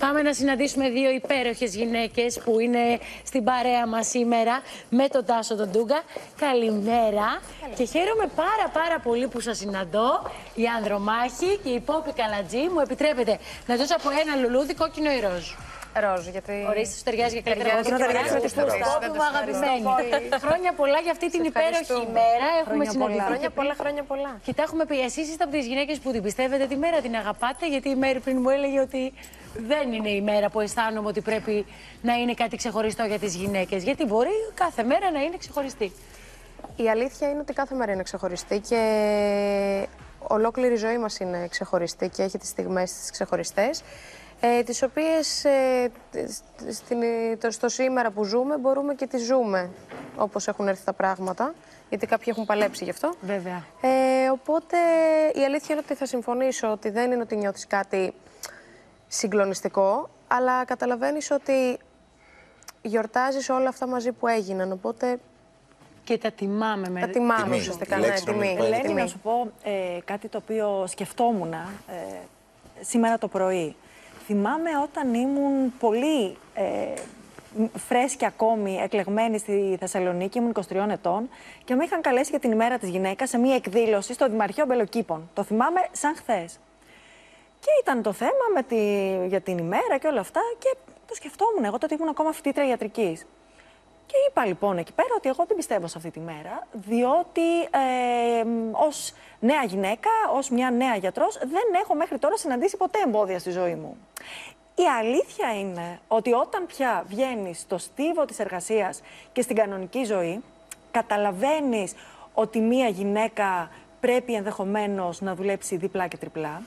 Πάμε να συναντήσουμε δύο υπέροχες γυναίκες που είναι στην παρέα μας σήμερα με τον Τάσο τον Ντούγκα. Καλημέρα. Και χαίρομαι πάρα πολύ που σας συναντώ. Η Ανδρομάχη και η Πόπη Καλατζή. Μου επιτρέπετε να δώσω από ένα λουλούδι κόκκινο ή ροζ? Ροζ, γιατί. Ορίστε, σου ταιριάζει για καλύτερα. Πόπη μου αγαπημένη. Χρόνια πολλά για αυτή την υπέροχη ημέρα. Έχουμε συναντηθεί. Χρόνια πολλά. Και τα έχουμε πει. Εσείς είστε από τις γυναίκες που την πιστεύετε τη μέρα, την αγαπάτε, γιατί η Μέρη πριν μου έλεγε ότι δεν είναι η μέρα που αισθάνομαι ότι πρέπει να είναι κάτι ξεχωριστό για τις γυναίκες. Γιατί μπορεί κάθε μέρα να είναι ξεχωριστή. Η αλήθεια είναι ότι κάθε μέρα είναι ξεχωριστή και ολόκληρη η ζωή μας είναι ξεχωριστή και έχει τις στιγμές τις ξεχωριστές. Τις οποίες στο σήμερα που ζούμε μπορούμε και τις ζούμε όπως έχουν έρθει τα πράγματα, γιατί κάποιοι έχουν παλέψει γι' αυτό. Βέβαια. Οπότε η αλήθεια είναι ότι θα συμφωνήσω ότι δεν είναι ότι νιώθεις κάτι συγκλονιστικό, αλλά καταλαβαίνεις ότι γιορτάζεις όλα αυτά μαζί που έγιναν, οπότε... Και τα τιμάμε με... Τα τιμάμε ουσιαστικά, ναι, τιμή. Ελένη, να σου πω κάτι το οποίο σκεφτόμουν σήμερα το πρωί. Θυμάμαι όταν ήμουν πολύ φρέσκια ακόμη, εκλεγμένη στη Θεσσαλονίκη, ήμουν 23 ετών και με είχαν καλέσει για την ημέρα της γυναίκας σε μια εκδήλωση στο Δημαρχείο Μπελοκήπων. Το θυμάμαι σαν χθες. Και ήταν το θέμα για την ημέρα και όλα αυτά και το σκεφτόμουν. Εγώ τότε ήμουν ακόμα φοιτήτρια ιατρικής. Και είπα λοιπόν εκεί πέρα ότι εγώ δεν πιστεύω σε αυτή τη μέρα, διότι ως νέα γυναίκα, ως μια νέα γιατρός, δεν έχω μέχρι τώρα συναντήσει ποτέ εμπόδια στη ζωή μου. Η αλήθεια είναι ότι όταν πια βγαίνεις στο στίβο της εργασίας και στην κανονική ζωή, καταλαβαίνεις ότι μια γυναίκα πρέπει ενδεχομένως να δουλέψει διπλά και τριπλά.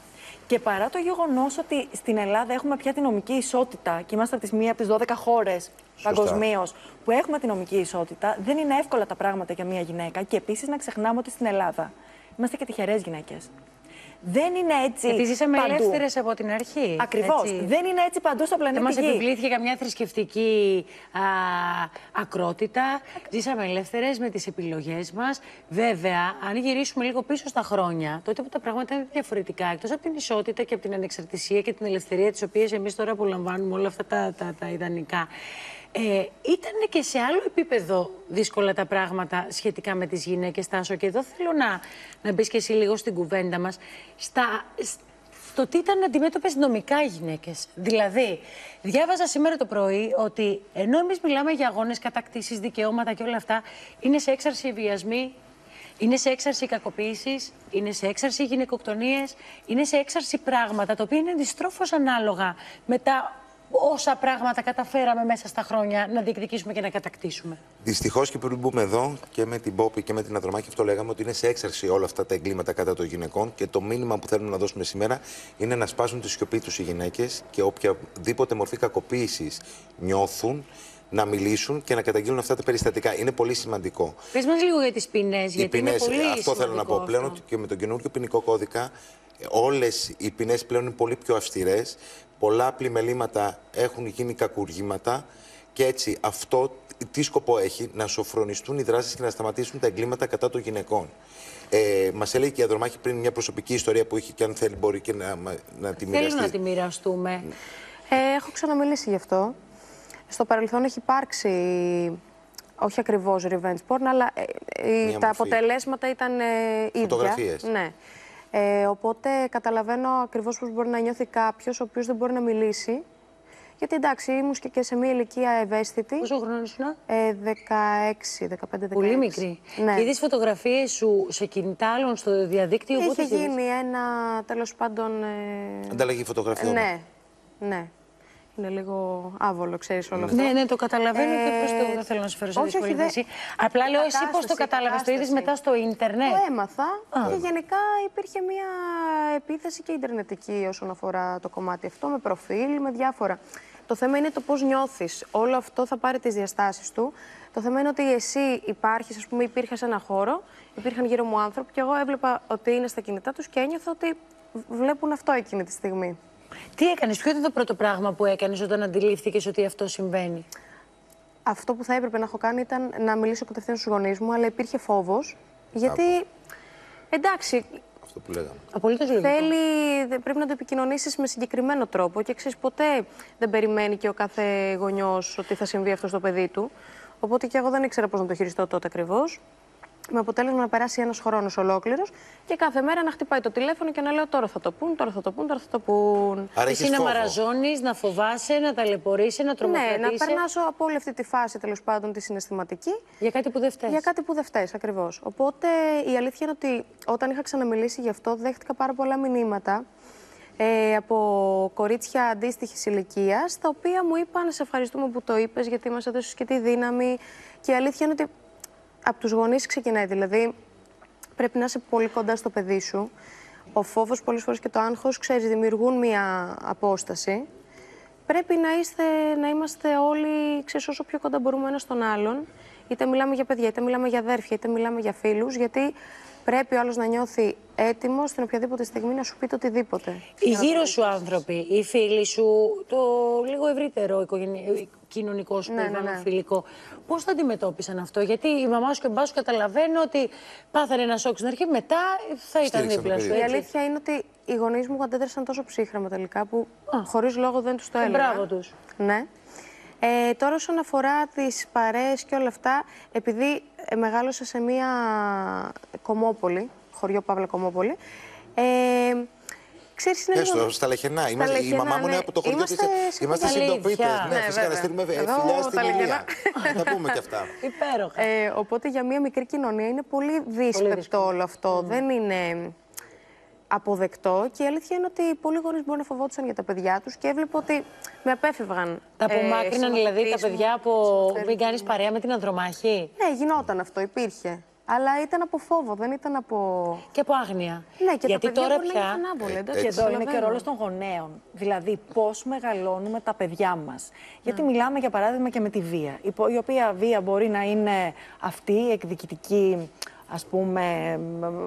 Και παρά το γεγονός ότι στην Ελλάδα έχουμε πια την νομική ισότητα και είμαστε από μία από τις 12 χώρες παγκοσμίως που έχουμε την νομική ισότητα, δεν είναι εύκολα τα πράγματα για μία γυναίκα. Και επίσης να ξεχνάμε ότι στην Ελλάδα είμαστε και τυχερές γυναίκες. Δεν είναι έτσι. Γιατί ζήσαμε ελεύθερες από την αρχή. Ακριβώς. Έτσι. Δεν είναι έτσι παντού στο πλανήτη Γη. Δεν μας επιβλήθηκε καμιά θρησκευτική ακρότητα. Ζήσαμε ελεύθερες με τις επιλογές μας. Βέβαια, αν γυρίσουμε λίγο πίσω στα χρόνια, τότε που τα πράγματα είναι διαφορετικά, εκτός από την ισότητα και από την ανεξαρτησία και την ελευθερία, τις οποίες εμείς τώρα απολαμβάνουμε όλα αυτά τα ιδανικά. Ήταν και σε άλλο επίπεδο δύσκολα τα πράγματα σχετικά με τις γυναίκες, Τάσο, και εδώ θέλω να μπεις και εσύ λίγο στην κουβέντα μας στο τι ήταν αντιμέτωπες νομικά οι γυναίκες. Δηλαδή, διάβαζα σήμερα το πρωί ότι ενώ εμείς μιλάμε για αγώνες, κατακτήσεις, δικαιώματα και όλα αυτά, είναι σε έξαρση βιασμοί, είναι σε έξαρση κακοποίησης, είναι σε έξαρση γυναικοκτονίες, είναι σε έξαρση πράγματα τα οποία είναι αντιστρόφως ανάλογα με τα όσα πράγματα καταφέραμε μέσα στα χρόνια να διεκδικήσουμε και να κατακτήσουμε. Δυστυχώς και πριν μπούμε εδώ και με την Πόπη και με την Ανδρομάχη, αυτό λέγαμε ότι είναι σε έξαρση όλα αυτά τα εγκλήματα κατά των γυναικών. Και το μήνυμα που θέλουμε να δώσουμε σήμερα είναι να σπάσουν τη σιωπή τους οι γυναίκες και οποιαδήποτε μορφή κακοποίησης νιώθουν, να μιλήσουν και να καταγγείλουν αυτά τα περιστατικά. Είναι πολύ σημαντικό. Πες μας λίγο για τις ποινές, γιατί είναι πολύ αυτό θέλω να πω. Πλέον και με τον καινούργιο ποινικό κώδικα, όλες οι ποινές πλέον είναι πολύ πιο αυστηρές. Πολλά πλημελήματα έχουν γίνει κακουργήματα και έτσι αυτό τι σκοπό έχει? Να σοφρονιστούν οι δράσεις και να σταματήσουν τα εγκλήματα κατά των γυναικών. Μας έλεγε και η Ανδρομάχη πριν μια προσωπική ιστορία που είχε και αν θέλει μπορεί και να τη μοιραστεί. Θέλω να τη μοιραστούμε. Έχω ξαναμιλήσει γι' αυτό. Στο παρελθόν έχει υπάρξει, όχι ακριβώς revenge porn, αλλά τα αποτελέσματα ήταν ίδια. Φωτογραφίες. Ναι. Οπότε καταλαβαίνω ακριβώς πώς μπορεί να νιώθει κάποιος ο οποίος δεν μπορεί να μιλήσει. Γιατί εντάξει, ήμουν και σε μια ηλικία ευαίσθητη. Πόσο χρόνο ήσουν? 15-16. Πολύ μικρή. Ναι. Και είδες φωτογραφίες σου σε κινητά άλλων στο διαδίκτυο? Είχε γίνει ένα, τέλος πάντων... Ανταλλαγή φωτογραφιών. Ναι, ναι. Είναι λίγο άβολο, ξέρεις όλο αυτό. Ναι, το καταλαβαίνω και πώς δεν θέλω να σου φέρω σε δυσκολία. Απλά λέω εσύ πώς το κατάλαβες, το είδες μετά στο ίντερνετ? Το έμαθα και γενικά υπήρχε μια επίθεση και ιντερνετική όσον αφορά το κομμάτι αυτό, με προφίλ, με διάφορα. Το θέμα είναι το πώς νιώθεις. Όλο αυτό θα πάρει τις διαστάσεις του. Το θέμα είναι ότι εσύ υπάρχεις, ας πούμε, υπήρχε σε ένα χώρο, υπήρχαν γύρω μου άνθρωποι και εγώ έβλεπα ότι είναι στα κινητά τους και ένιωθα ότι βλέπουν αυτό εκείνη τη στιγμή. Τι έκανες, ποιο ήταν το πρώτο πράγμα που έκανες όταν αντιλήφθηκες ότι αυτό συμβαίνει? Αυτό που θα έπρεπε να έχω κάνει ήταν να μιλήσω κατευθείαν στους γονείς μου, αλλά υπήρχε φόβος. Γιατί, εντάξει, Αυτό που λέγαμε. Απολύτως λογικό. Πρέπει να το επικοινωνήσεις με συγκεκριμένο τρόπο και ξέρεις, ποτέ δεν περιμένει και ο κάθε γονιός ότι θα συμβεί αυτό στο παιδί του. Οπότε και εγώ δεν ήξερα πώς να το χειριστώ τότε ακριβώς. Με αποτέλεσμα να περάσει ένας χρόνος ολόκληρος και κάθε μέρα να χτυπάει το τηλέφωνο και να λέω τώρα θα το πούν, τώρα θα το πούν, τώρα θα το πούν. Άρα Εσύ έχεις να φόβο. μαραζώνεις, να φοβάσαι, να ταλαιπωρείσαι, να τρομοκρατήσει. Ναι, να περνάσω από όλη αυτή τη φάση τέλος πάντων τη συναισθηματική. Για κάτι που δεν φταίει. Για κάτι που δεν φταίει, ακριβώς. Οπότε η αλήθεια είναι ότι όταν είχα ξαναμιλήσει γι' αυτό, δέχτηκα πάρα πολλά μηνύματα από κορίτσια αντίστοιχης ηλικίας, τα οποία μου είπαν: σε ευχαριστούμε που το είπες, γιατί μας έδωσες και τη δύναμη. Και η αλήθεια είναι ότι από τους γονείς ξεκινάει. Δηλαδή, πρέπει να είσαι πολύ κοντά στο παιδί σου. Ο φόβος πολλές φορές και το άγχος, ξέρεις, δημιουργούν μία απόσταση. Πρέπει να είμαστε όλοι, ξέρεις, όσο πιο κοντά μπορούμε ένας στον άλλον. Είτε μιλάμε για παιδιά, είτε μιλάμε για αδέρφια, είτε μιλάμε για φίλους, γιατί πρέπει ο άλλος να νιώθει έτοιμος στην οποιαδήποτε στιγμή να σου πει το οτιδήποτε. Οι γύρω σου άνθρωποι, οι φίλοι σου, το λίγο ευρύτερο κοινωνικό σου περιβάλλον, φιλικό, πώς το αντιμετώπισαν αυτό? Γιατί η μαμά σου και ο μπάς σου καταλαβαίνουν ότι πάθανε ένα σοκ στην αρχή, μετά θα ήταν Στήριξαν δίπλα το σου. παιδί. Η Έτσι. αλήθεια είναι ότι οι γονείς μου αντέδρασαν τόσο ψύχραμα τελικά που χωρίς λόγο δεν τους το έλεγα. Μπράβο τους. Ναι. Τώρα όσον αφορά τις παρέες και όλα αυτά, επειδή μεγάλωσα σε μία Κομμόπολη, χωριό Παύλα Κομμόπολη, ξέρεις, είναι λίγο... Στα Λεχενά. Η Λεχενά, μαμά μου είναι ναι. από το χωριό της. Είμαστε Αλήθεια. συντοπίτες. Ναι, Ναι, φυσικά να στείλουμε φιλιά στην τα Λεχενά. Ηλία. Θα πούμε και αυτά. Υπέροχα. Οπότε για μία μικρή κοινωνία είναι πολύ δύσπεπτο όλο αυτό. Δεν είναι αποδεκτό και η αλήθεια είναι ότι πολλοί γονείς μπορεί να φοβόντουσαν για τα παιδιά τους και έβλεπα ότι με απέφευγαν. Τα απομάκρυναν δηλαδή τα παιδιά από μην κάνεις Ναι. παρέα με την ανδρομάχη. Ναι, γινόταν αυτό, υπήρχε. Αλλά ήταν από φόβο, δεν ήταν από... Και από άγνοια. Ναι, και γιατί τα παιδιά τώρα μπορεί πια. να είναι ανάβολα, εντάξει, Και εδώ είναι και ο καταλαβαίνω. ρόλος των γονέων. Δηλαδή, πώς μεγαλώνουμε τα παιδιά μας. Γιατί μιλάμε, για παράδειγμα, και με τη βία. Η οποία βία μπορεί να είναι αυτή, η εκδικητική, ας πούμε,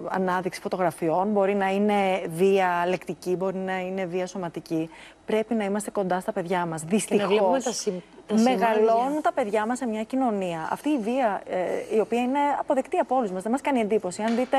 ανάδειξη φωτογραφιών, μπορεί να είναι βία λεκτική, μπορεί να είναι βία σωματική. Πρέπει να είμαστε κοντά στα παιδιά μας. να βλέπουμε Δυστυχώς, τα μεγαλώνουν σημάδια. τα παιδιά μας σε μια κοινωνία. Αυτή η βία, η οποία είναι αποδεκτή από όλους μας, δεν μας κάνει εντύπωση. Αν δείτε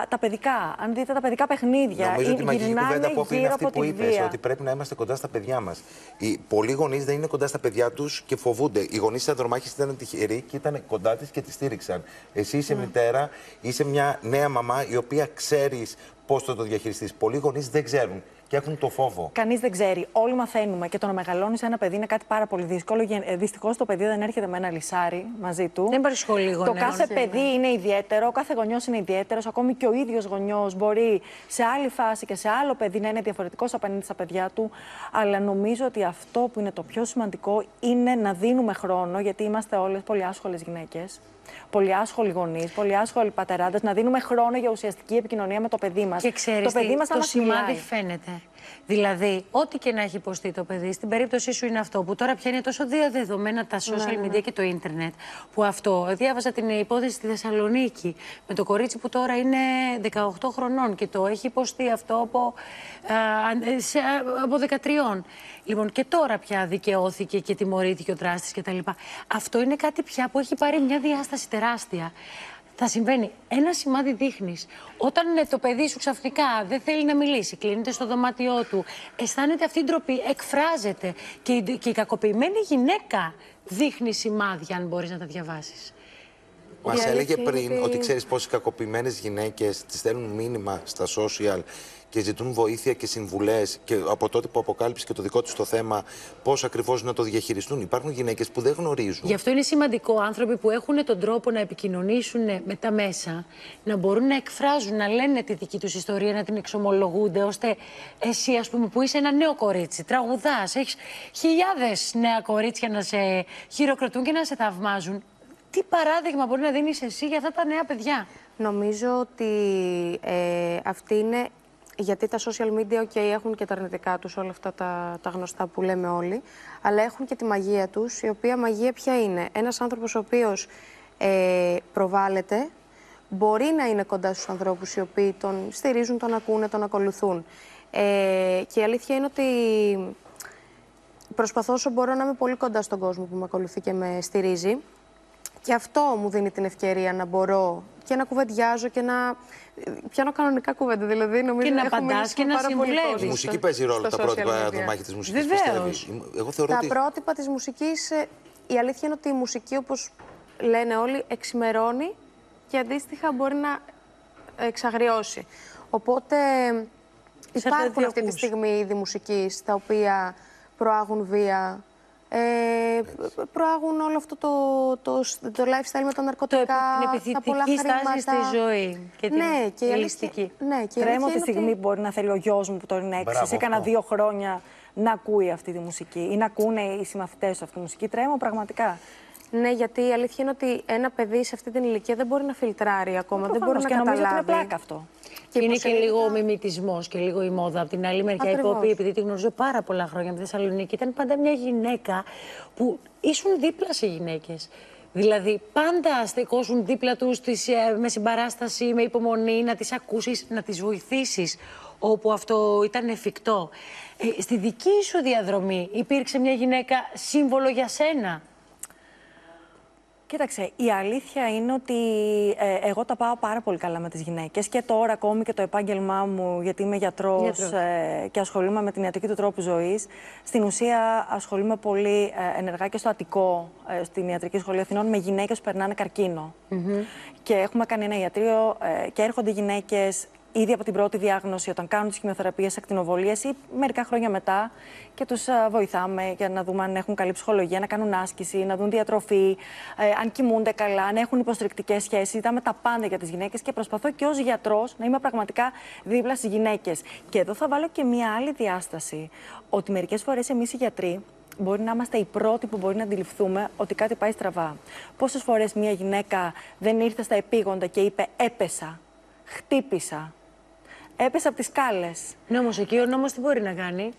τα παιδικά, αν δείτε τα παιδικά παιχνίδια, Νομίζω ότι η μαγική γυρνάνε κουβέντα που είναι γύρω αυτή από που τη είπες, βία. ότι πρέπει να είμαστε κοντά στα παιδιά μας. Οι πολλοί γονείς δεν είναι κοντά στα παιδιά τους και φοβούνται. Οι γονείς της Ανδρομάχης ήταν τυχεροί και ήταν κοντά της και τη στήριξαν. Εσύ είσαι μητέρα, είσαι μια νέα μαμά η οποία ξέρεις πώς θα το διαχειριστείς. Πολλοί γονείς δεν ξέρουν και έχουν το φόβο. Κανείς δεν ξέρει. Όλοι μαθαίνουμε. Και το να μεγαλώνει ένα παιδί είναι κάτι πάρα πολύ δύσκολο. Δυστυχώς το παιδί δεν έρχεται με ένα λυσάρι μαζί του. Δεν υπάρχει σχολή Το γονέων. κάθε παιδί είναι ιδιαίτερο, ο κάθε γονιός είναι ιδιαίτερος. Ακόμη και ο ίδιος γονιός μπορεί σε άλλη φάση και σε άλλο παιδί να είναι διαφορετικός απέναντι στα παιδιά του. Αλλά νομίζω ότι αυτό που είναι το πιο σημαντικό είναι να δίνουμε χρόνο, γιατί είμαστε όλες πολύ άσχολες γυναίκες. Πολύ άσχολοι γονείς, πολύ άσχολοι πατεράδες, να δίνουμε χρόνο για ουσιαστική επικοινωνία με το παιδί μας. Και ξέρεις, το παιδί μας θα το μας σημάδι μιλάει. φαίνεται. Δηλαδή, ό,τι και να έχει υποστεί το παιδί, στην περίπτωσή σου είναι αυτό που τώρα πια είναι τόσο διαδεδομένα τα social media και το ίντερνετ. Που αυτό, διάβαζα την υπόθεση στη Θεσσαλονίκη με το κορίτσι που τώρα είναι 18 χρονών και το έχει υποστεί αυτό από 13. Λοιπόν, και τώρα πια δικαιώθηκε και τιμωρήθηκε ο δράστης κτλ. Αυτό είναι κάτι πια που έχει πάρει μια διάσταση τεράστια. Θα συμβαίνει. Ένα σημάδι δείχνεις. Όταν το παιδί σου ξαφνικά δεν θέλει να μιλήσει, κλείνεται στο δωμάτιό του, αισθάνεται αυτή η ντροπή, εκφράζεται. Και η κακοποιημένη γυναίκα δείχνει σημάδια, αν μπορείς να τα διαβάσεις. Μας Η έλεγε αλήθεια πριν είναι ότι ξέρεις πόσες κακοποιημένες γυναίκες τις στέλνουν μήνυμα στα social και ζητούν βοήθεια και συμβουλές και από τότε που αποκάλυψε και το δικό τους το θέμα πώς ακριβώς να το διαχειριστούν. Υπάρχουν γυναίκες που δεν γνωρίζουν. Γι' αυτό είναι σημαντικό άνθρωποι που έχουν τον τρόπο να επικοινωνήσουν με τα μέσα, να μπορούν να εκφράζουν, να λένε τη δική τους ιστορία, να την εξομολογούνται, ώστε εσύ, ας πούμε, που είσαι ένα νέο κορίτσι, τραγουδάς, έχεις χιλιάδες νέα κορίτσια να σε χειροκροτούν και να σε θαυμάζουν. Τι παράδειγμα μπορεί να δίνεις εσύ για αυτά τα νέα παιδιά? Νομίζω ότι αυτή είναι, γιατί τα social media έχουν και τα αρνητικά τους, όλα αυτά τα γνωστά που λέμε όλοι, αλλά έχουν και τη μαγεία τους, η οποία μαγεία ποια είναι? Ένας άνθρωπος ο οποίος προβάλλεται, μπορεί να είναι κοντά στους ανθρώπους οι οποίοι τον στηρίζουν, τον ακούνε, τον ακολουθούν. Και η αλήθεια είναι ότι προσπαθώ όσο μπορώ να είμαι πολύ κοντά στον κόσμο που με ακολουθεί και με στηρίζει. Και αυτό μου δίνει την ευκαιρία να μπορώ και να κουβεντιάζω και να πιάνω κανονικά κουβέντα. Δηλαδή, νομίζω και να έχω απαντάς μιλήσει και με να πάρα πολύ συμβουλεύεις. κόσμο Η μουσική στο- παίζει ρόλο, στο τα social πρότυπα media. δωμάτια της μουσικής, Βεβαίως. πιστεύει. Εγώ θεωρώ Τα ότι... πρότυπα της μουσικής, η αλήθεια είναι ότι η μουσική, όπως λένε όλοι, εξημερώνει και αντίστοιχα μπορεί να εξαγριώσει. Οπότε υπάρχουν δύο αυτή τη ακούς. στιγμή είδη μουσικής τα οποία προάγουν βία, προάγουν όλο αυτό το lifestyle με τα ναρκωτικά, την τα πολλά επιθετική στάση χρήματα. στη ζωή και την Ναι, και η αλήθεια, ελιστική. ναι, και η Τρέμω αλήθεια τη είναι στιγμή ότι που μπορεί να θέλει ο γιος μου που τώρα είναι 6, Μπράβο, σε κάνα αυτό. 2 χρόνια να ακούει αυτή τη μουσική ή να ακούνε οι συμμαθητές του αυτή τη μουσική. Τρέμω πραγματικά. ναι, γιατί η αλήθεια είναι ότι ένα παιδί σε αυτή την ηλικία δεν μπορεί να φιλτράρει ακόμα, δεν μπορεί Προφανώς, να και νομίζω ότι είναι καταλάβει. πλάκα αυτό. Και είναι και υποσυνείδητα- λίγο ο μιμητισμός και λίγο η μόδα. Από την άλλη μεριά, η Ακριβώς. Πόπη, επειδή τη γνωρίζω πάρα πολλά χρόνια από τη Θεσσαλονίκη, ήταν πάντα μια γυναίκα που ήσουν δίπλα σε γυναίκες. Δηλαδή, πάντα στεκόσουν δίπλα τους με συμπαράσταση, με υπομονή, να τις ακούσεις, να τις βοηθήσεις όπου αυτό ήταν εφικτό. Στη δική σου διαδρομή υπήρξε μια γυναίκα σύμβολο για σένα? Κοίταξε, η αλήθεια είναι ότι εγώ τα πάω πάρα πολύ καλά με τις γυναίκες και τώρα ακόμη και το επάγγελμά μου, γιατί είμαι γιατρός και ασχολούμαι με την ιατρική του τρόπου ζωής. Στην ουσία ασχολούμαι πολύ ενεργά και στο Αττικό, στην Ιατρική Σχολή Αθηνών, με γυναίκες που περνάνε καρκίνο. Και έχουμε κάνει ένα ιατρείο και έρχονται γυναίκες ήδη από την πρώτη διάγνωση, όταν κάνουν τις χημειοθεραπείες, ακτινοβολίες ή μερικά χρόνια μετά και τους βοηθάμε για να δούμε αν έχουν καλή ψυχολογία, να κάνουν άσκηση, να δουν διατροφή, αν κοιμούνται καλά, αν έχουν υποστηρικτικές σχέσεις. Ζητάμε τα πάντα για τις γυναίκες και προσπαθώ και ως γιατρός να είμαι πραγματικά δίπλα στις γυναίκες. Και εδώ θα βάλω και μία άλλη διάσταση, ότι μερικές φορές εμείς οι γιατροί μπορεί να είμαστε οι πρώτοι που μπορεί να αντιληφθούμε ότι κάτι πάει στραβά. Πόσες φορές μία γυναίκα δεν ήρθε στα επίγοντα και είπε «έπεσα, χτύπησα». Έπεσε από τις σκάλες. Νόμος εκεί, ο νόμος τι μπορεί να κάνει?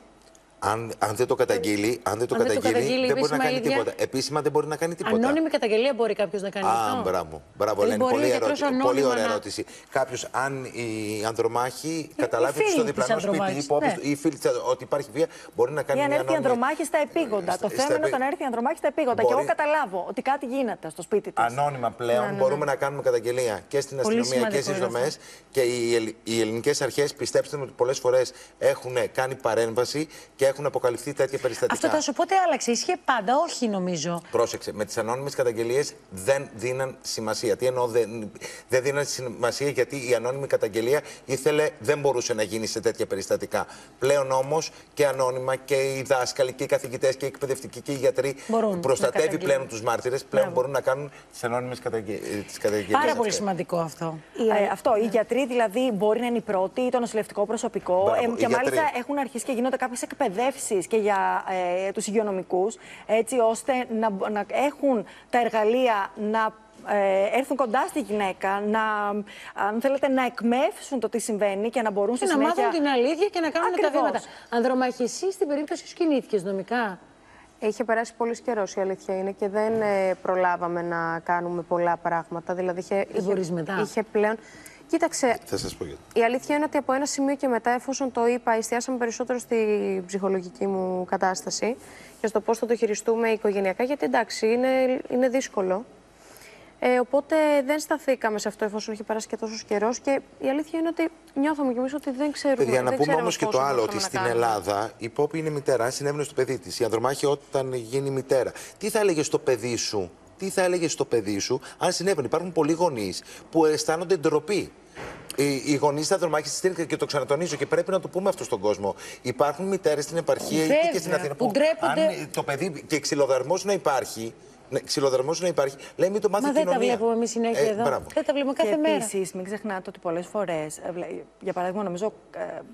Αν δεν το καταγγείλει, δεν μπορεί να επίσημα κάνει ίδια. τίποτα. Επίσημα δεν μπορεί να κάνει τίποτα. Ανώνυμη καταγγελία μπορεί κάποιος να κάνει αυτό? Μπράβο. Δηλαδή Ελένη, μπορεί πολύ, ο γιατρός ανώνυμα πολύ ωραία να- ερώτηση. Κάποιος, αν η ανδρομάχη καταλάβει ότι στο φίλη της διπλανό σπίτι ανδρομάχης, ή η φίλη της ότι υπάρχει βία, μπορεί να κάνει Ή αν μια έρθει η ανδρομάχη στα επίγοντα. Το θέμα είναι όταν έρθει η ανδρομάχη στα επίγοντα. Και Μπορεί- εγώ καταλάβω ότι κάτι γίνεται στο σπίτι της. Ανώνυμα πλέον μπορούμε να κάνουμε καταγγελία και στην Πολύ αστυνομία και στις σημαντικό δομές. Και οι ελληνικές αρχές, πιστέψτε με, ότι πολλές φορές έχουν κάνει παρέμβαση και έχουν αποκαλυφθεί τέτοια περιστατικά. Αυτό θα σου πω τι άλλαξε. Ισχύει πάντα, όχι νομίζω. Πρόσεξε, με τις ανώνυμες καταγγελίες δεν δίναν σημασία. Τι εννοώ, δεν δίναν σημασία, γιατί η ανώνυμη καταγγελία δεν μπορούσε να γίνει σε τέτοια περιστατικά. Πλέον όμως και ανώνυμα και οι δάσκαλοι και οι καθηγητές και οι εκπαιδευτικοί και οι γιατροί Μπορούν προστατεύει να πλέον τους μάρτυρες, πλέον μπορούν να κάνουν τις ανώνυμες καταγγελίες. Πάρα πολύ σημαντικό αυτό. Αυτό. Οι γιατροί δηλαδή μπορεί να είναι οι πρώτοι ή το νοσηλευτικό προσωπικό. Μπράβο, Και οι μάλιστα γιατροί. έχουν αρχίσει και γίνονται κάποιες εκπαιδεύσεις και για τους υγειονομικούς, έτσι ώστε να έχουν τα εργαλεία να έρθουν κοντά στη γυναίκα, αν θέλετε, να εκμεύσουν το τι συμβαίνει και να μπορούν στη Και να συνέχεια... μάθουν την αλήθεια και να κάνουν τα Ακριβώς. βήματα. Ανδρομάχη, εσύ στην περίπτωση σου κινήθηκες νομικά? Είχε περάσει πολύ καιρό, η αλήθεια είναι, και δεν προλάβαμε να κάνουμε πολλά πράγματα. Δηλαδή, μπορείς μετά? είχε πλέον. Κοίταξε, Θα σας πω γιατί. η αλήθεια είναι ότι από ένα σημείο και μετά, εφόσον το είπα, εστιάσαμε περισσότερο στη ψυχολογική μου κατάσταση και στο πώς θα το χειριστούμε οικογενειακά, γιατί εντάξει, είναι δύσκολο. Οπότε δεν σταθήκαμε σε αυτό, εφόσον έχει περάσει και τόσο καιρό. Και η αλήθεια είναι ότι νιώθαμε κι εμεί ότι δεν ξέρουμε. Παιδιά, να δεν πούμε ξέρουμε όμως και πόσο το άλλο, μπορούσαμε ότι να στην κάνουμε. Ελλάδα η Πόπη είναι μητέρα. Αν συνέβαινε στο παιδί της, η ανδρομάχη όταν γίνει μητέρα, τι θα έλεγε στο παιδί σου? Τι θα έλεγε στο παιδί σου αν συνέβαινε? Υπάρχουν πολλοί γονείς που αισθάνονται ντροπή. Οι γονείς της ανδρομάχης, και το ξανατονίζω και πρέπει να το πούμε αυτό στον κόσμο. Υπάρχουν μητέρες στην επαρχία Βέβαια, και στην Αθήνα που ντρέπονται. αν το παιδί και ξυλοδαρμός να υπάρχει. Ξυλοδαρμός να υπάρχει, λέει μην το μάθει Μα η δεν τα κοινωνία. βλέπουμε εμείς συνέχεια εδώ. Μπράβο. Δεν τα βλέπουμε Και κάθε μέρα. επίσης, μην ξεχνάτε ότι πολλές φορές, για παράδειγμα, νομίζω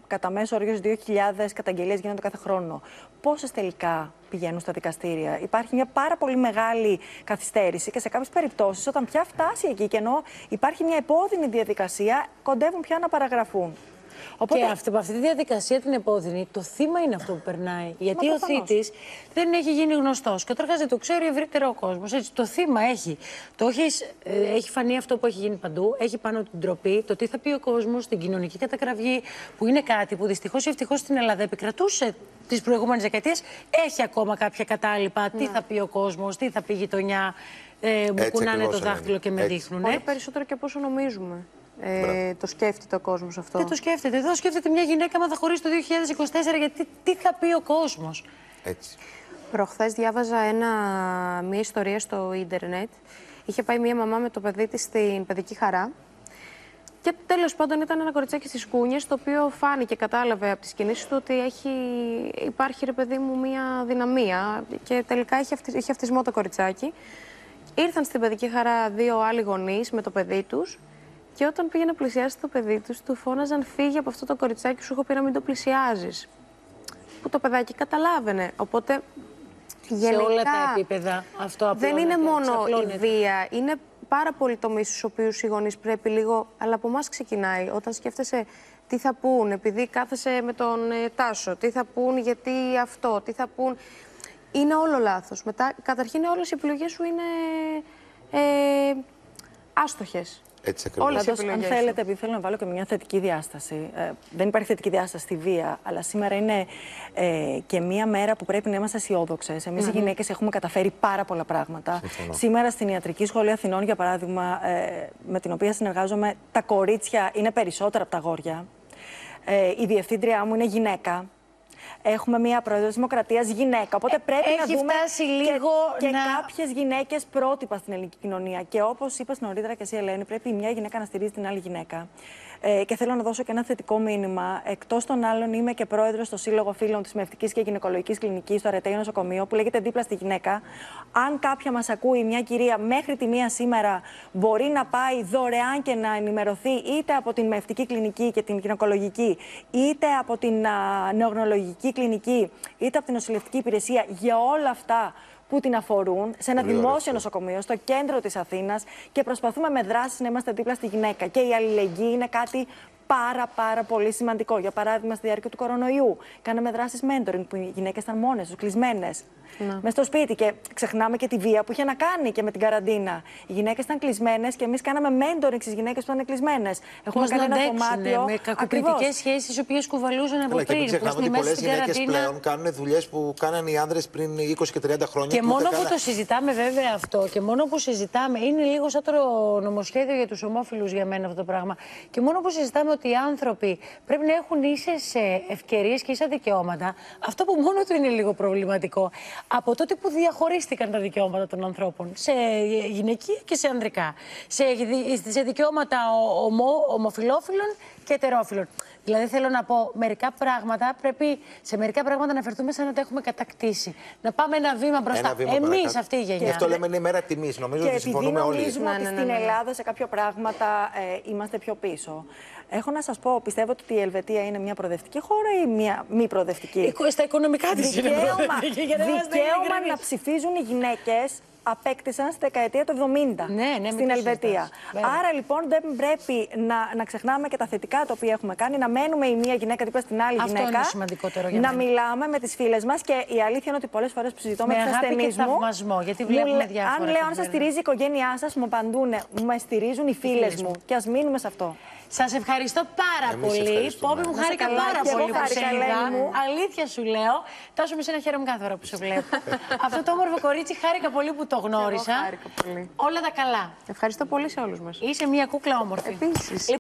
κατά μέσο όριο 2.000 καταγγελίες γίνονται κάθε χρόνο. Πόσες τελικά πηγαίνουν στα δικαστήρια? Υπάρχει μια πάρα πολύ μεγάλη καθυστέρηση και σε κάποιες περιπτώσεις, όταν πια φτάσει εκεί και ενώ υπάρχει μια επώδυνη διαδικασία, κοντεύουν πια να παραγραφούν. Και από αυτή τη διαδικασία την επώδυνη, το θύμα είναι αυτό που περνάει. Γιατί ο προφανώς. θήτης δεν έχει γίνει γνωστός. Καταρχάς δεν το ξέρει ευρύτερο ο κόσμος. Έτσι, το θύμα έχει. Έχει φανεί αυτό που έχει γίνει παντού. Έχει πάνω την ντροπή, το τι θα πει ο κόσμος, την κοινωνική κατακραυγή, που είναι κάτι που δυστυχώς ή ευτυχώς στην Ελλάδα επικρατούσε τις προηγούμενες δεκαετίες. Έχει ακόμα κάποια κατάλοιπα. Τι θα πει ο κόσμος, τι θα πει η γειτονιά. μου κουνάνε το ακριβώς δάχτυλο και με έτσι. δείχνουν. Πολύ περισσότερο και από όσο νομίζουμε. Το σκέφτεται ο κόσμος αυτό. Δεν το σκέφτεται. Δεν το σκέφτεται μια γυναίκα, μα θα χωρίσει το 2024, γιατί τι θα πει ο κόσμος. Έτσι. Προχθές διάβαζα μια ιστορία στο ίντερνετ. Είχε πάει μια μαμά με το παιδί της στην παιδική χαρά. Και τέλος πάντων ήταν ένα κοριτσάκι στις κούνιες, το οποίο φάνηκε, κατάλαβε από τις κινήσεις του ότι υπάρχει, ρε παιδί μου, μια δυναμία. Και τελικά είχε αυτισμό το κοριτσάκι. Ήρθαν στην παιδική χαρά 2 άλλοι γονείς με το παιδί τους. Και όταν πήγε να πλησιάσει το παιδί τους, του φώναζαν: φύγε από αυτό το κοριτσάκι, σου έχω πει να μην το πλησιάζεις. Που το παιδάκι καταλάβαινε. Οπότε γενικά, σε όλα τα επίπεδα αυτό απλώνεται. δεν είναι μόνο η βία, είναι πάρα πολλοί τομείς στους οποίους οι γονείς πρέπει λίγο, αλλά από εμάς ξεκινάει. Όταν σκέφτεσαι τι θα πούν, επειδή κάθεσαι με τον Τάσο, τι θα πούν, γιατί αυτό, τι θα πούν. Είναι όλο λάθος. Μετά, καταρχήν, όλες οι επιλογές σου είναι άστοχες. Έτσι ακριβώς. Όλες οι Πάντως, αν επιλογές θέλετε, επειδή θέλω να βάλω και μια θετική διάσταση. Δεν υπάρχει θετική διάσταση στη βία, αλλά σήμερα είναι και μια μέρα που πρέπει να είμαστε αισιόδοξες. Εμείς οι γυναίκες έχουμε καταφέρει πάρα πολλά πράγματα. Σήμερα στην Ιατρική Σχολή Αθηνών, για παράδειγμα, με την οποία συνεργάζομαι, τα κορίτσια είναι περισσότερα από τα αγόρια. Η διευθύντριά μου είναι γυναίκα. Έχουμε μία πρόεδρο της Δημοκρατίας γυναίκα. Οπότε πρέπει να δούμε φτάσει λίγο και κάποιες γυναίκες πρότυπα στην ελληνική κοινωνία. Και όπως είπες νωρίτερα και εσύ, Ελένη, πρέπει μια γυναίκα να στηρίζει την άλλη γυναίκα. Και θέλω να δώσω και ένα θετικό μήνυμα. Εκτός των άλλων, είμαι και πρόεδρος στο Σύλλογο Φίλων της Μευτικής και Γυναικολογικής Κλινικής στο Αρετέιο Νοσοκομείο, που λέγεται Δίπλα στη Γυναίκα. Αν κάποια μας ακούει, μια κυρία μέχρι τη 1 σήμερα μπορεί να πάει δωρεάν και να ενημερωθεί είτε από την Μευτική Κλινική και την Γυναικολογική, είτε από την Νεογνολογική Κλινική, είτε από την Νοσηλευτική Υπηρεσία, για όλα αυτά που την αφορούν, σε ένα δημόσιο νοσοκομείο, στο κέντρο της Αθήνας, και προσπαθούμε με δράσεις να είμαστε δίπλα στη γυναίκα. Και η αλληλεγγύη είναι κάτι πάρα πολύ σημαντικό. Για παράδειγμα, στη διάρκεια του κορονοϊού, κάναμε δράσεις mentoring που οι γυναίκες ήταν μόνες τους, κλεισμένες. Μες στο σπίτι, και ξεχνάμε και τη βία που είχε να κάνει και με την καραντίνα. Οι γυναίκες ήταν κλεισμένες και εμείς κάναμε mentoring στις γυναίκες που ήταν κλεισμένες. Έχουμε κάνει ένα δωμάτιο. Με κακοκριτικές σχέσεις, τις οποίες κουβαλούσαν από Αλλά και μην πριν. ξεχνάμε ότι πολλές γυναίκες πλέον κάνουν δουλειές που κάνανε οι άνδρες πριν 20 και 30 χρόνια. Και μόνο που το συζητάμε, βέβαια, αυτό, και μόνο που συζητάμε, είναι λίγο σαν το νομοσχέδιο για τους ομόφυλους για μένα αυτό το πράγμα. Και μόνο που συζητάμε ότι οι άνθρωποι πρέπει να έχουν ίσες ευκαιρίες και ίσα δικαιώματα, αυτό που μόνο του είναι λίγο προβληματικό. Από τότε που διαχωρίστηκαν τα δικαιώματα των ανθρώπων σε γυναικεία και σε ανδρικά, σε δικαιώματα ομοφυλόφιλων και ετερόφιλων. Δηλαδή, θέλω να πω, σε μερικά πράγματα να αφαιρθούμε σαν να τα έχουμε κατακτήσει. Να πάμε ένα βήμα μπροστά. Εμείς, αυτή η γενιά. Γι' αυτό λέμε είναι η μέρα τιμής. Νομίζω ότι συμφωνούμε όλοι. Και επειδή νομίζουμε ότι στην Ελλάδα σε κάποια πράγματα είμαστε πιο πίσω. Έχω να σας πω, πιστεύω ότι η Ελβετία είναι μια προοδευτική χώρα ή μια μη προοδευτική? Στα οικονομικά της είναι προοδευτική. Δικαίωμα να ψηφίζουν οι γυναίκες απέκτησαν στη δεκαετία του 70 στην Ελβετία. Άρα λοιπόν δεν πρέπει να ξεχνάμε και τα θετικά τα οποία έχουμε κάνει, να μένουμε η μία γυναίκα δίπλα στην άλλη γυναίκα. Αυτό είναι σημαντικότερο για να μένα. μιλάμε με τις φίλες μας, και η αλήθεια είναι ότι πολλές φορές που συζητώ με τις ασθενείς μου, θαυμασμό, γιατί βλέπουμε διάφορα. αν λέω αν σας στηρίζει η οικογένειά σας, μου απαντούν, με στηρίζουν οι φίλες μου. Και ας μείνουμε σε αυτό. Σας ευχαριστώ πάρα πολύ. Πόπη, μου χάρηκα πάρα πολύ που σε είδα. Αλήθεια σου λέω. Τάσο με σένα χαίρομαι κάθε φορά που σε βλέπω. Αυτό το όμορφο κορίτσι χάρηκα πολύ που το γνώρισα. Χάρηκα πολύ. Όλα τα καλά. Ευχαριστώ πολύ σε όλους μας. Είσαι μια κούκλα όμορφη. Επίσης.